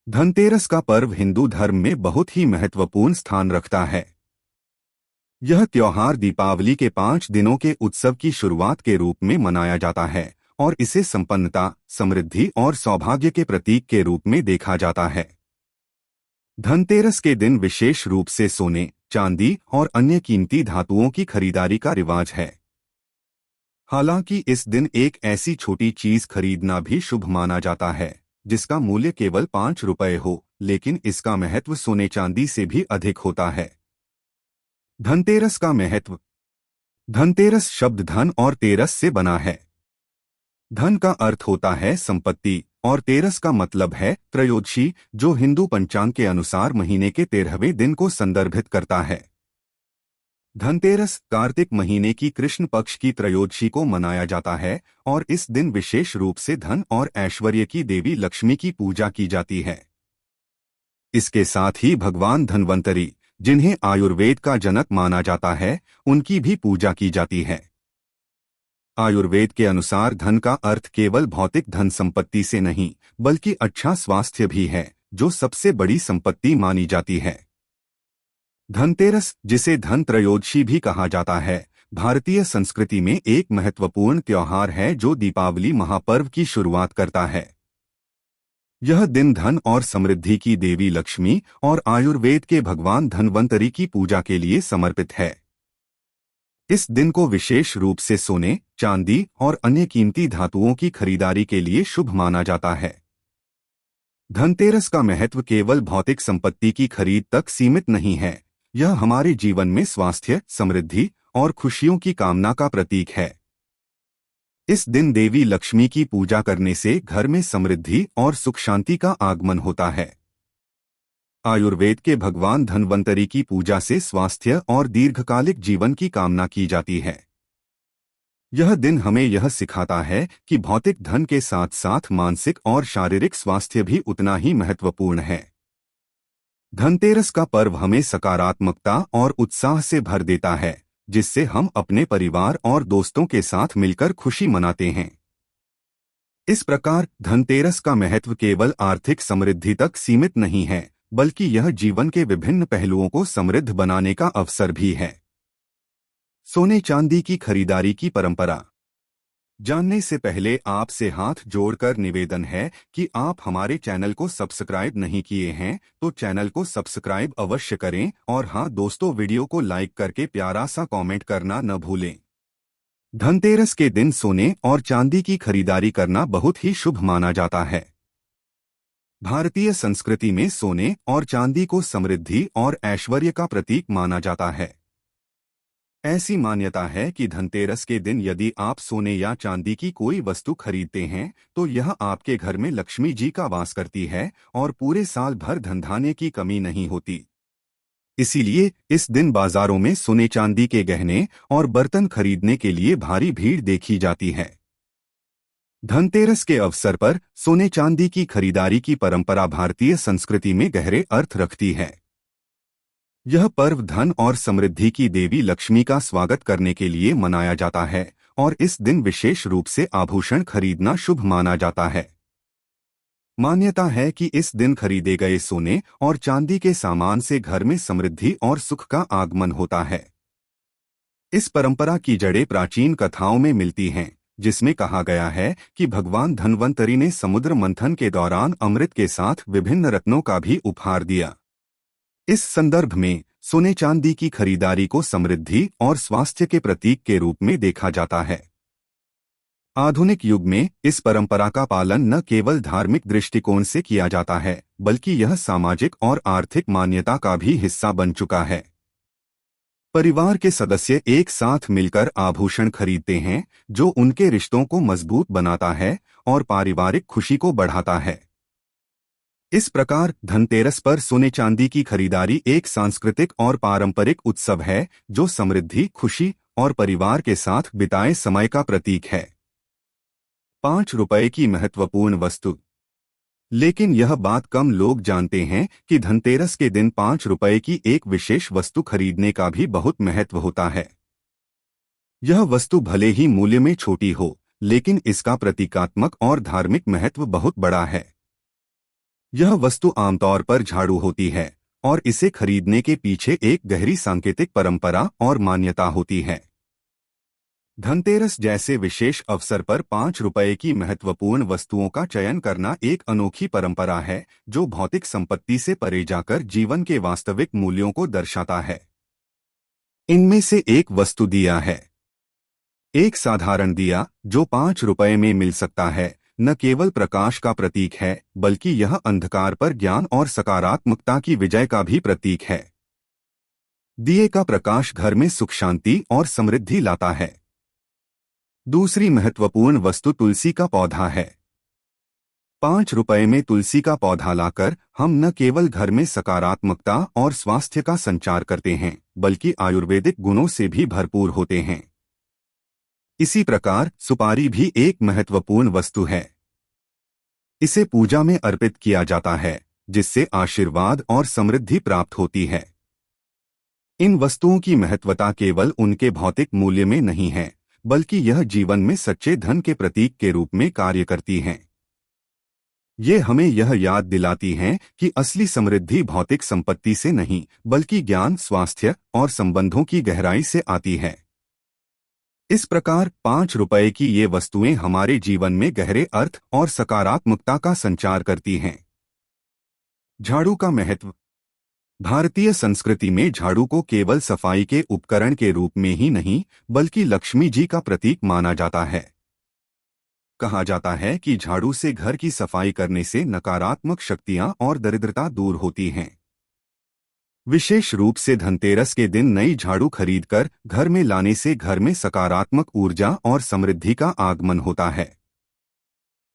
धनतेरस का पर्व हिंदू धर्म में बहुत ही महत्वपूर्ण स्थान रखता है। यह त्योहार दीपावली के 5 दिनों के उत्सव की शुरुआत के रूप में मनाया जाता है और इसे संपन्नता, समृद्धि और सौभाग्य के प्रतीक के रूप में देखा जाता है। धनतेरस के दिन विशेष रूप से सोने, चांदी और अन्य कीमती धातुओं की खरीदारी का रिवाज है। हालांकि इस दिन एक ऐसी छोटी चीज खरीदना भी शुभ माना जाता है जिसका मूल्य केवल 5 रुपए हो, लेकिन इसका महत्व सोने चांदी से भी अधिक होता है। धनतेरस का महत्व। धनतेरस शब्द धन और तेरस से बना है। धन का अर्थ होता है संपत्ति और तेरस का मतलब है त्रयोदशी, जो हिंदू पंचांग के अनुसार महीने के 13वें दिन को संदर्भित करता है। धनतेरस कार्तिक महीने की कृष्ण पक्ष की त्रयोदशी को मनाया जाता है और इस दिन विशेष रूप से धन और ऐश्वर्य की देवी लक्ष्मी की पूजा की जाती है। इसके साथ ही भगवान धन्वंतरी, जिन्हें आयुर्वेद का जनक माना जाता है, उनकी भी पूजा की जाती है। आयुर्वेद के अनुसार धन का अर्थ केवल भौतिक धन संपत्ति से नहीं, बल्कि अच्छा स्वास्थ्य भी है, जो सबसे बड़ी संपत्ति मानी जाती है। धनतेरस, जिसे धन त्रयोदशी भी कहा जाता है, भारतीय संस्कृति में एक महत्वपूर्ण त्योहार है जो दीपावली महापर्व की शुरुआत करता है। यह दिन धन और समृद्धि की देवी लक्ष्मी और आयुर्वेद के भगवान धन्वंतरी की पूजा के लिए समर्पित है। इस दिन को विशेष रूप से सोने, चांदी और अन्य कीमती धातुओं की खरीदारी के लिए शुभ माना जाता है। धनतेरस का महत्व केवल भौतिक संपत्ति की खरीद तक सीमित नहीं है, यह हमारे जीवन में स्वास्थ्य, समृद्धि और खुशियों की कामना का प्रतीक है। इस दिन देवी लक्ष्मी की पूजा करने से घर में समृद्धि और सुख शांति का आगमन होता है। आयुर्वेद के भगवान धन्वंतरी की पूजा से स्वास्थ्य और दीर्घकालिक जीवन की कामना की जाती है। यह दिन हमें यह सिखाता है कि भौतिक धन के साथ साथ मानसिक और शारीरिक स्वास्थ्य भी उतना ही महत्वपूर्ण है। धनतेरस का पर्व हमें सकारात्मकता और उत्साह से भर देता है, जिससे हम अपने परिवार और दोस्तों के साथ मिलकर खुशी मनाते हैं। इस प्रकार धनतेरस का महत्व केवल आर्थिक समृद्धि तक सीमित नहीं है, बल्कि यह जीवन के विभिन्न पहलुओं को समृद्ध बनाने का अवसर भी है। सोने चांदी की खरीदारी की परंपरा जानने से पहले आपसे हाथ जोड़कर निवेदन है कि आप हमारे चैनल को सब्सक्राइब नहीं किए हैं तो चैनल को सब्सक्राइब अवश्य करें और हाँ दोस्तों, वीडियो को लाइक करके प्यारा सा कमेंट करना न भूलें। धनतेरस के दिन सोने और चांदी की खरीदारी करना बहुत ही शुभ माना जाता है। भारतीय संस्कृति में सोने और चांदी को समृद्धि और ऐश्वर्य का प्रतीक माना जाता है। ऐसी मान्यता है कि धनतेरस के दिन यदि आप सोने या चांदी की कोई वस्तु खरीदते हैं तो यह आपके घर में लक्ष्मी जी का वास करती है और पूरे साल भर धनधान्य की कमी नहीं होती। इसीलिए इस दिन बाजारों में सोने चांदी के गहने और बर्तन खरीदने के लिए भारी भीड़ देखी जाती है। धनतेरस के अवसर पर सोने चांदी की खरीदारी की परंपरा भारतीय संस्कृति में गहरे अर्थ रखती है। यह पर्व धन और समृद्धि की देवी लक्ष्मी का स्वागत करने के लिए मनाया जाता है और इस दिन विशेष रूप से आभूषण खरीदना शुभ माना जाता है। मान्यता है कि इस दिन खरीदे गए सोने और चांदी के सामान से घर में समृद्धि और सुख का आगमन होता है। इस परंपरा की जड़ें प्राचीन कथाओं में मिलती हैं, जिसमें कहा गया है कि भगवान धन्वंतरी ने समुद्र मंथन के दौरान अमृत के साथ विभिन्न रत्नों का भी उपहार दिया। इस संदर्भ में सोने चांदी की खरीदारी को समृद्धि और स्वास्थ्य के प्रतीक के रूप में देखा जाता है। आधुनिक युग में इस परंपरा का पालन न केवल धार्मिक दृष्टिकोण से किया जाता है, बल्कि यह सामाजिक और आर्थिक मान्यता का भी हिस्सा बन चुका है। परिवार के सदस्य एक साथ मिलकर आभूषण खरीदते हैं, जो उनके रिश्तों को मजबूत बनाता है और पारिवारिक खुशी को बढ़ाता है। इस प्रकार धनतेरस पर सोने चांदी की खरीदारी एक सांस्कृतिक और पारंपरिक उत्सव है, जो समृद्धि, खुशी और परिवार के साथ बिताए समय का प्रतीक है। 5 रुपए की महत्वपूर्ण वस्तु। लेकिन यह बात कम लोग जानते हैं कि धनतेरस के दिन 5 रुपए की एक विशेष वस्तु खरीदने का भी बहुत महत्व होता है। यह वस्तु भले ही मूल्य में छोटी हो, लेकिन इसका प्रतीकात्मक और धार्मिक महत्व बहुत बड़ा है। यह वस्तु आमतौर पर झाड़ू होती है और इसे खरीदने के पीछे एक गहरी सांकेतिक परंपरा और मान्यता होती है। धनतेरस जैसे विशेष अवसर पर 5 रुपये की महत्वपूर्ण वस्तुओं का चयन करना एक अनोखी परंपरा है जो भौतिक संपत्ति से परे जाकर जीवन के वास्तविक मूल्यों को दर्शाता है। इनमें से एक वस्तु दिया है। एक साधारण दिया जो 5 रुपये में मिल सकता है न केवल प्रकाश का प्रतीक है बल्कि यह अंधकार पर ज्ञान और सकारात्मकता की विजय का भी प्रतीक है। दिए का प्रकाश घर में सुख शांति और समृद्धि लाता है। दूसरी महत्वपूर्ण वस्तु तुलसी का पौधा है। 5 रुपये में तुलसी का पौधा लाकर हम न केवल घर में सकारात्मकता और स्वास्थ्य का संचार करते हैं बल्कि आयुर्वेदिक गुणों से भी भरपूर होते हैं। इसी प्रकार सुपारी भी एक महत्वपूर्ण वस्तु है। इसे पूजा में अर्पित किया जाता है जिससे आशीर्वाद और समृद्धि प्राप्त होती है। इन वस्तुओं की महत्वता केवल उनके भौतिक मूल्य में नहीं है बल्कि यह जीवन में सच्चे धन के प्रतीक के रूप में कार्य करती हैं। ये हमें यह याद दिलाती हैं कि असली समृद्धि भौतिक संपत्ति से नहीं बल्कि ज्ञान, स्वास्थ्य और संबंधों की गहराई से आती है। इस प्रकार 5 रुपये की ये वस्तुएं हमारे जीवन में गहरे अर्थ और सकारात्मकता का संचार करती हैं। झाड़ू का महत्व। भारतीय संस्कृति में झाड़ू को केवल सफाई के उपकरण के रूप में ही नहीं बल्कि लक्ष्मी जी का प्रतीक माना जाता है। कहा जाता है कि झाड़ू से घर की सफाई करने से नकारात्मक शक्तियां और दरिद्रता दूर होती हैं। विशेष रूप से धनतेरस के दिन नई झाड़ू खरीदकर घर में लाने से घर में सकारात्मक ऊर्जा और समृद्धि का आगमन होता है।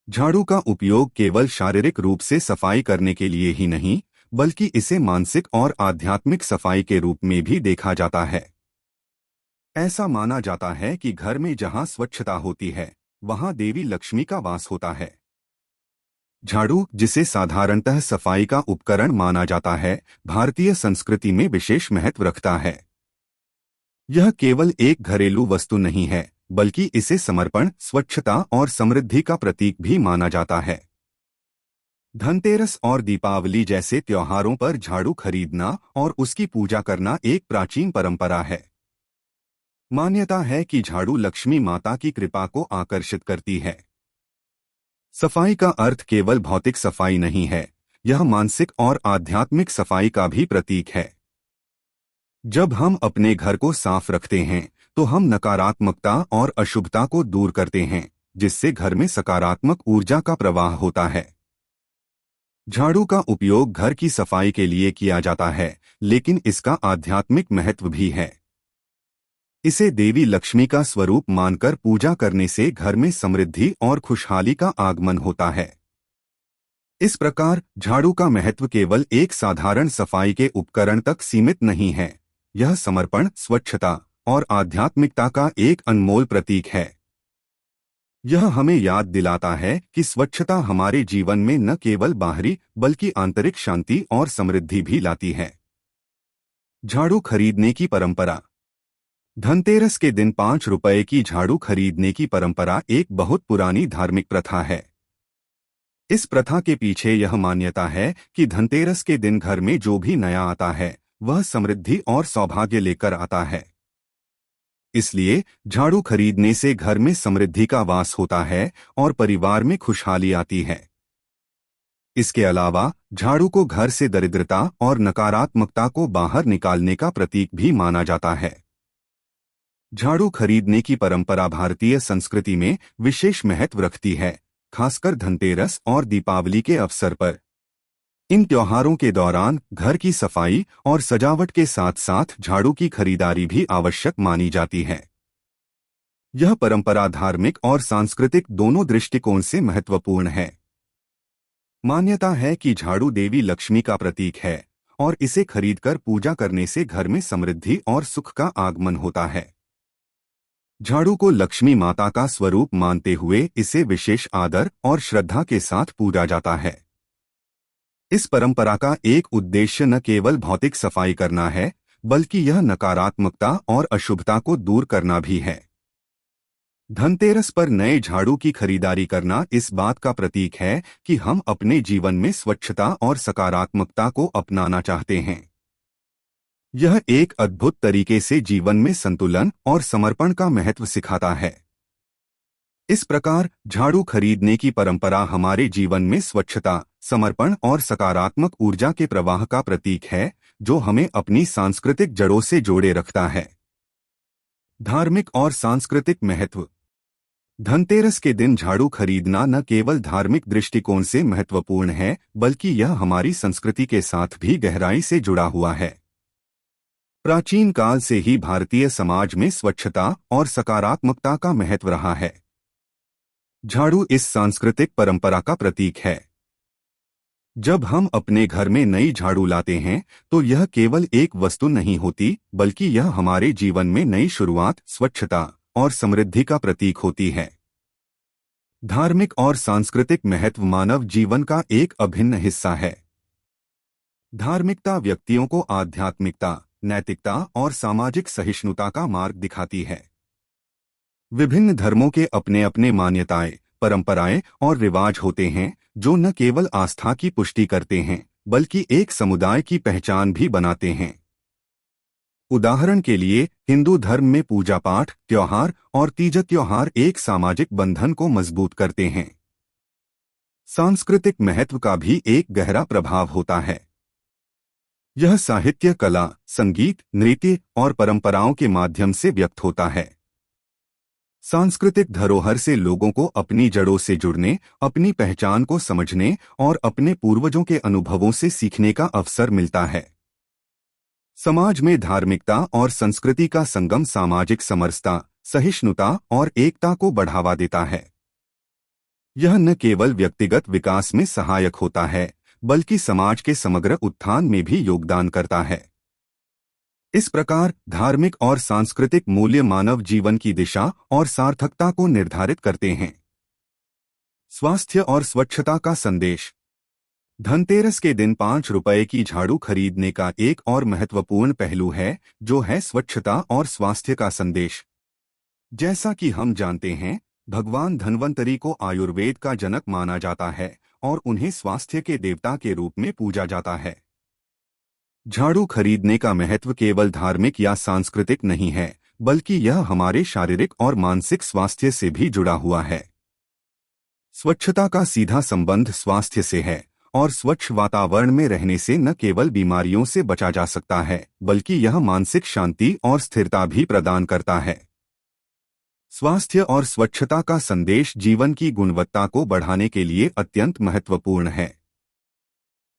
झाड़ू का उपयोग केवल शारीरिक रूप से सफाई करने के लिए ही नहीं बल्कि इसे मानसिक और आध्यात्मिक सफाई के रूप में भी देखा जाता है। ऐसा माना जाता है कि घर में जहां स्वच्छता होती है वहां देवी लक्ष्मी का वास होता है। झाड़ू, जिसे साधारणतः सफाई का उपकरण माना जाता है, भारतीय संस्कृति में विशेष महत्व रखता है। यह केवल एक घरेलू वस्तु नहीं है बल्कि इसे समर्पण, स्वच्छता और समृद्धि का प्रतीक भी माना जाता है। धनतेरस और दीपावली जैसे त्योहारों पर झाड़ू खरीदना और उसकी पूजा करना एक प्राचीन परंपरा है। मान्यता है कि झाड़ू लक्ष्मी माता की कृपा को आकर्षित करती है। सफाई का अर्थ केवल भौतिक सफाई नहीं है, यह मानसिक और आध्यात्मिक सफाई का भी प्रतीक है। जब हम अपने घर को साफ रखते हैं तो हम नकारात्मकता और अशुभता को दूर करते हैं जिससे घर में सकारात्मक ऊर्जा का प्रवाह होता है। झाड़ू का उपयोग घर की सफाई के लिए किया जाता है लेकिन इसका आध्यात्मिक महत्व भी है। इसे देवी लक्ष्मी का स्वरूप मानकर पूजा करने से घर में समृद्धि और खुशहाली का आगमन होता है। इस प्रकार झाड़ू का महत्व केवल एक साधारण सफाई के उपकरण तक सीमित नहीं है, यह समर्पण, स्वच्छता और आध्यात्मिकता का एक अनमोल प्रतीक है। यह हमें याद दिलाता है कि स्वच्छता हमारे जीवन में न केवल बाहरी बल्कि आंतरिक शांति और समृद्धि भी लाती है। झाड़ू खरीदने की परंपरा। धनतेरस के दिन 5 रुपये की झाड़ू खरीदने की परंपरा एक बहुत पुरानी धार्मिक प्रथा है। इस प्रथा के पीछे यह मान्यता है कि धनतेरस के दिन घर में जो भी नया आता है वह समृद्धि और सौभाग्य लेकर आता है। इसलिए झाड़ू खरीदने से घर में समृद्धि का वास होता है और परिवार में खुशहाली आती है। इसके अलावा झाड़ू को घर से दरिद्रता और नकारात्मकता को बाहर निकालने का प्रतीक भी माना जाता है। झाड़ू खरीदने की परंपरा भारतीय संस्कृति में विशेष महत्व रखती है, खासकर धनतेरस और दीपावली के अवसर पर। इन त्योहारों के दौरान घर की सफाई और सजावट के साथ साथ झाड़ू की खरीदारी भी आवश्यक मानी जाती है। यह परंपरा धार्मिक और सांस्कृतिक दोनों दृष्टिकोण से महत्वपूर्ण है। मान्यता है कि झाड़ू देवी लक्ष्मी का प्रतीक है और इसे खरीदकर पूजा करने से घर में समृद्धि और सुख का आगमन होता है। झाड़ू को लक्ष्मी माता का स्वरूप मानते हुए इसे विशेष आदर और श्रद्धा के साथ पूजा जाता है। इस परंपरा का एक उद्देश्य न केवल भौतिक सफाई करना है बल्कि यह नकारात्मकता और अशुभता को दूर करना भी है। धनतेरस पर नए झाड़ू की खरीदारी करना इस बात का प्रतीक है कि हम अपने जीवन में स्वच्छता और सकारात्मकता को अपनाना चाहते हैं। यह एक अद्भुत तरीके से जीवन में संतुलन और समर्पण का महत्व सिखाता है। इस प्रकार झाड़ू खरीदने की परंपरा हमारे जीवन में स्वच्छता, समर्पण और सकारात्मक ऊर्जा के प्रवाह का प्रतीक है, जो हमें अपनी सांस्कृतिक जड़ों से जोड़े रखता है। धार्मिक और सांस्कृतिक महत्व। धनतेरस के दिन झाड़ू खरीदना न केवल धार्मिक दृष्टिकोण से महत्वपूर्ण है, बल्कि यह हमारी संस्कृति के साथ भी गहराई से जुड़ा हुआ है। प्राचीन काल से ही भारतीय समाज में स्वच्छता और सकारात्मकता का महत्व रहा है। झाड़ू इस सांस्कृतिक परंपरा का प्रतीक है। जब हम अपने घर में नई झाड़ू लाते हैं, तो यह केवल एक वस्तु नहीं होती, बल्कि यह हमारे जीवन में नई शुरुआत, स्वच्छता और समृद्धि का प्रतीक होती है। धार्मिक और सांस्कृतिक महत्व मानव जीवन का एक अभिन्न हिस्सा है। धार्मिकता व्यक्तियों को आध्यात्मिकता, नैतिकता और सामाजिक सहिष्णुता का मार्ग दिखाती है। विभिन्न धर्मों के अपने अपने मान्यताएं, परंपराएं और रिवाज होते हैं, जो न केवल आस्था की पुष्टि करते हैं, बल्कि एक समुदाय की पहचान भी बनाते हैं। उदाहरण के लिए, हिंदू धर्म में पूजा पाठ, त्योहार और तीज त्योहार एक सामाजिक बंधन को मजबूत करते हैं। सांस्कृतिक महत्व का भी एक गहरा प्रभाव होता है। यह साहित्य, कला, संगीत, नृत्य और परंपराओं के माध्यम से व्यक्त होता है। सांस्कृतिक धरोहर से लोगों को अपनी जड़ों से जुड़ने, अपनी पहचान को समझने और अपने पूर्वजों के अनुभवों से सीखने का अवसर मिलता है। समाज में धार्मिकता और संस्कृति का संगम सामाजिक समरसता, सहिष्णुता और एकता को बढ़ावा देता है। यह न केवल व्यक्तिगत विकास में सहायक होता है, बल्कि समाज के समग्र उत्थान में भी योगदान करता है। इस प्रकार धार्मिक और सांस्कृतिक मूल्य मानव जीवन की दिशा और सार्थकता को निर्धारित करते हैं। स्वास्थ्य और स्वच्छता का संदेश। धनतेरस के दिन 5 रुपए की झाड़ू खरीदने का एक और महत्वपूर्ण पहलू है, जो है स्वच्छता और स्वास्थ्य का संदेश। जैसा कि हम जानते हैं, भगवान धन्वंतरी को आयुर्वेद का जनक माना जाता है और उन्हें स्वास्थ्य के देवता के रूप में पूजा जाता है। झाड़ू खरीदने का महत्व केवल धार्मिक या सांस्कृतिक नहीं है, बल्कि यह हमारे शारीरिक और मानसिक स्वास्थ्य से भी जुड़ा हुआ है। स्वच्छता का सीधा संबंध स्वास्थ्य से है, और स्वच्छ वातावरण में रहने से न केवल बीमारियों से बचा जा सकता है, बल्कि यह मानसिक शांति और स्थिरता भी प्रदान करता है। स्वास्थ्य और स्वच्छता का संदेश जीवन की गुणवत्ता को बढ़ाने के लिए अत्यंत महत्वपूर्ण है।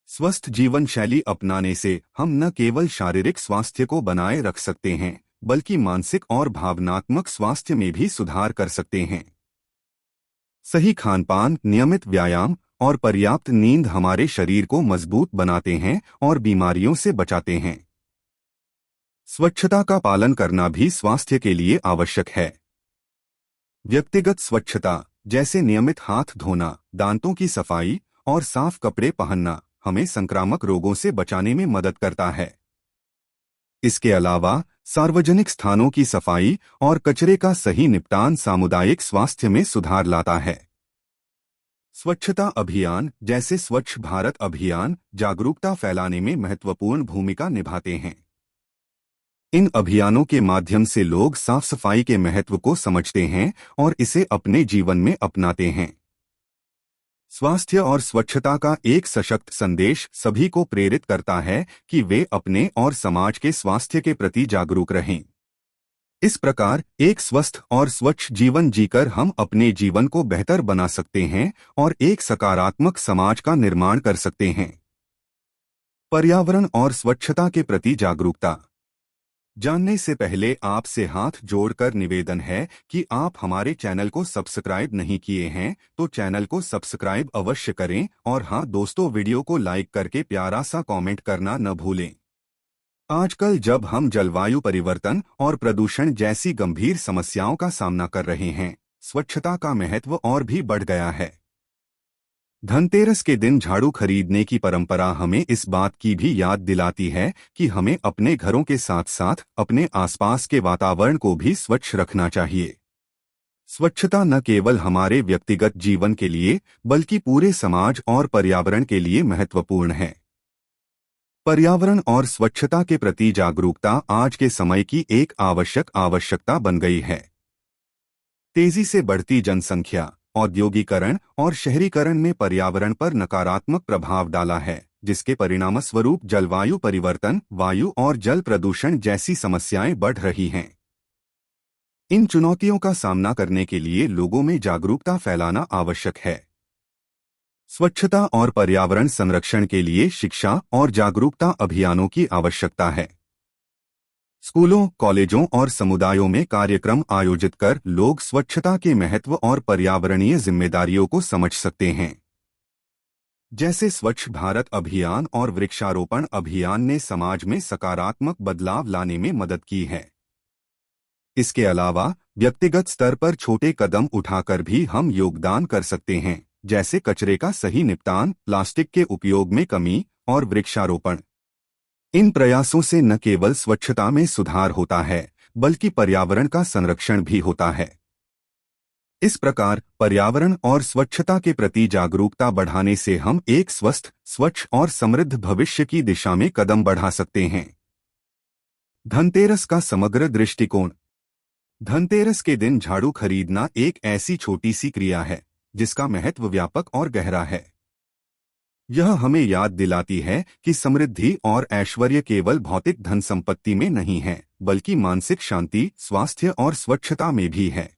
स्वस्थ जीवन शैली अपनाने से हम न केवल शारीरिक स्वास्थ्य को बनाए रख सकते हैं, बल्कि मानसिक और भावनात्मक स्वास्थ्य में भी सुधार कर सकते हैं। सही खानपान, नियमित व्यायाम और पर्याप्त नींद हमारे शरीर को मजबूत बनाते हैं और बीमारियों से बचाते हैं। स्वच्छता का पालन करना भी स्वास्थ्य के लिए आवश्यक है। व्यक्तिगत स्वच्छता, जैसे नियमित हाथ धोना, दांतों की सफाई और साफ कपड़े पहनना, हमें संक्रामक रोगों से बचाने में मदद करता है। इसके अलावा सार्वजनिक स्थानों की सफाई और कचरे का सही निपटान सामुदायिक स्वास्थ्य में सुधार लाता है। स्वच्छता अभियान, जैसे स्वच्छ भारत अभियान, जागरूकता फैलाने में महत्वपूर्ण भूमिका निभाते हैं। इन अभियानों के माध्यम से लोग साफ सफाई के महत्व को समझते हैं और इसे अपने जीवन में अपनाते हैं। स्वास्थ्य और स्वच्छता का एक सशक्त संदेश सभी को प्रेरित करता है कि वे अपने और समाज के स्वास्थ्य के प्रति जागरूक रहें। इस प्रकार एक स्वस्थ और स्वच्छ जीवन जीकर हम अपने जीवन को बेहतर बना सकते हैं और एक सकारात्मक समाज का निर्माण कर सकते हैं। पर्यावरण और स्वच्छता के प्रति जागरूकता। जानने से पहले आपसे हाथ जोड़कर निवेदन है कि आप हमारे चैनल को सब्सक्राइब नहीं किए हैं तो चैनल को सब्सक्राइब अवश्य करें और हाँ दोस्तों, वीडियो को लाइक करके प्यारा सा कमेंट करना न भूलें। आजकल जब हम जलवायु परिवर्तन और प्रदूषण जैसी गंभीर समस्याओं का सामना कर रहे हैं, स्वच्छता का महत्व और भी बढ़ गया है। धनतेरस के दिन झाड़ू खरीदने की परंपरा हमें इस बात की भी याद दिलाती है कि हमें अपने घरों के साथ साथ अपने आसपास के वातावरण को भी स्वच्छ रखना चाहिए। स्वच्छता न केवल हमारे व्यक्तिगत जीवन के लिए बल्कि पूरे समाज और पर्यावरण के लिए महत्वपूर्ण है। पर्यावरण और स्वच्छता के प्रति जागरूकता आज के समय की एक आवश्यकता बन गई है। तेजी से बढ़ती जनसंख्या, औद्योगिकरण और शहरीकरण ने पर्यावरण पर नकारात्मक प्रभाव डाला है, जिसके परिणामस्वरूप जलवायु परिवर्तन, वायु और जल प्रदूषण जैसी समस्याएं बढ़ रही हैं। इन चुनौतियों का सामना करने के लिए लोगों में जागरूकता फैलाना आवश्यक है। स्वच्छता और पर्यावरण संरक्षण के लिए शिक्षा और जागरूकता अभियानों की आवश्यकता है। स्कूलों, कॉलेजों और समुदायों में कार्यक्रम आयोजित कर लोग स्वच्छता के महत्व और पर्यावरणीय जिम्मेदारियों को समझ सकते हैं। जैसे स्वच्छ भारत अभियान और वृक्षारोपण अभियान ने समाज में सकारात्मक बदलाव लाने में मदद की है। इसके अलावा व्यक्तिगत स्तर पर छोटे कदम उठाकर भी हम योगदान कर सकते हैं, जैसे कचरे का सही निपटान, प्लास्टिक के उपयोग में कमी और वृक्षारोपण। इन प्रयासों से न केवल स्वच्छता में सुधार होता है, बल्कि पर्यावरण का संरक्षण भी होता है। इस प्रकार पर्यावरण और स्वच्छता के प्रति जागरूकता बढ़ाने से हम एक स्वस्थ, स्वच्छ और समृद्ध भविष्य की दिशा में कदम बढ़ा सकते हैं। धनतेरस का समग्र दृष्टिकोण। धनतेरस के दिन झाड़ू खरीदना एक ऐसी छोटी सी क्रिया है जिसका महत्व व्यापक और गहरा है। यह हमें याद दिलाती है कि समृद्धि और ऐश्वर्य केवल भौतिक धन संपत्ति में नहीं है, बल्कि मानसिक शांति, स्वास्थ्य और स्वच्छता में भी है।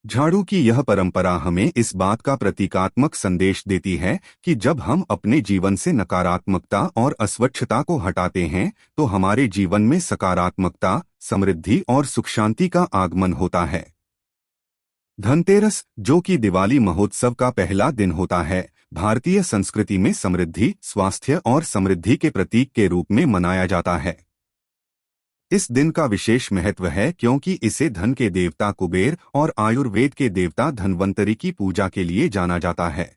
झाड़ू की यह परंपरा हमें इस बात का प्रतीकात्मक संदेश देती है कि जब हम अपने जीवन से नकारात्मकता और अस्वच्छता को हटाते हैं, तो हमारे जीवन में सकारात्मकता, समृद्धि और सुख शांति का आगमन होता है। धनतेरस, जो कि दिवाली महोत्सव का पहला दिन होता है, भारतीय संस्कृति में समृद्धि, स्वास्थ्य और समृद्धि के प्रतीक के रूप में मनाया जाता है। इस दिन का विशेष महत्व है क्योंकि इसे धन के देवता कुबेर और आयुर्वेद के देवता धन्वंतरी की पूजा के लिए जाना जाता है।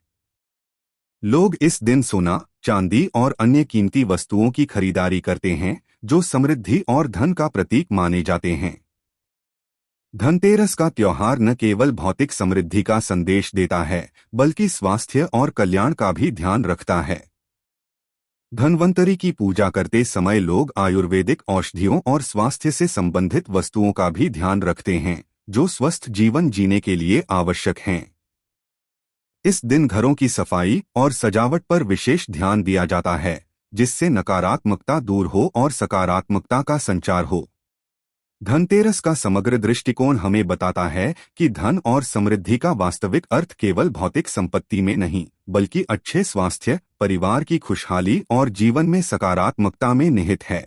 लोग इस दिन सोना, चांदी और अन्य कीमती वस्तुओं की खरीदारी करते हैं, जो समृद्धि और धन का प्रतीक माने जाते हैं। धनतेरस का त्योहार न केवल भौतिक समृद्धि का संदेश देता है, बल्कि स्वास्थ्य और कल्याण का भी ध्यान रखता है। धन्वंतरी की पूजा करते समय लोग आयुर्वेदिक औषधियों और स्वास्थ्य से संबंधित वस्तुओं का भी ध्यान रखते हैं, जो स्वस्थ जीवन जीने के लिए आवश्यक हैं। इस दिन घरों की सफाई और सजावट पर विशेष ध्यान दिया जाता है, जिससे नकारात्मकता दूर हो और सकारात्मकता का संचार हो। धनतेरस का समग्र दृष्टिकोण हमें बताता है कि धन और समृद्धि का वास्तविक अर्थ केवल भौतिक संपत्ति में नहीं, बल्कि अच्छे स्वास्थ्य, परिवार की खुशहाली और जीवन में सकारात्मकता में निहित है।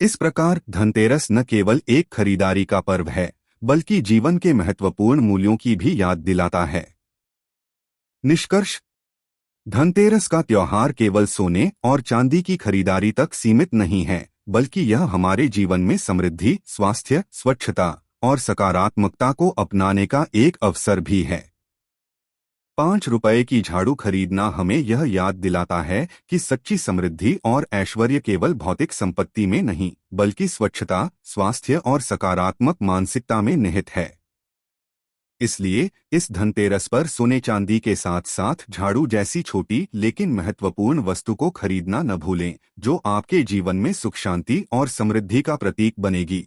इस प्रकार धनतेरस न केवल एक खरीदारी का पर्व है, बल्कि जीवन के महत्वपूर्ण मूल्यों की भी याद दिलाता है। निष्कर्ष: धनतेरस का त्योहार केवल सोने और चांदी की खरीदारी तक सीमित नहीं है, बल्कि यह हमारे जीवन में समृद्धि, स्वास्थ्य, स्वच्छता और सकारात्मकता को अपनाने का एक अवसर भी है। 5 रुपए की झाड़ू खरीदना हमें यह याद दिलाता है कि सच्ची समृद्धि और ऐश्वर्य केवल भौतिक संपत्ति में नहीं, बल्कि स्वच्छता, स्वास्थ्य और सकारात्मक मानसिकता में निहित है। इसलिए इस धनतेरस पर सोने चांदी के साथ साथ झाड़ू जैसी छोटी लेकिन महत्वपूर्ण वस्तु को खरीदना न भूलें, जो आपके जीवन में सुख शांति और समृद्धि का प्रतीक बनेगी।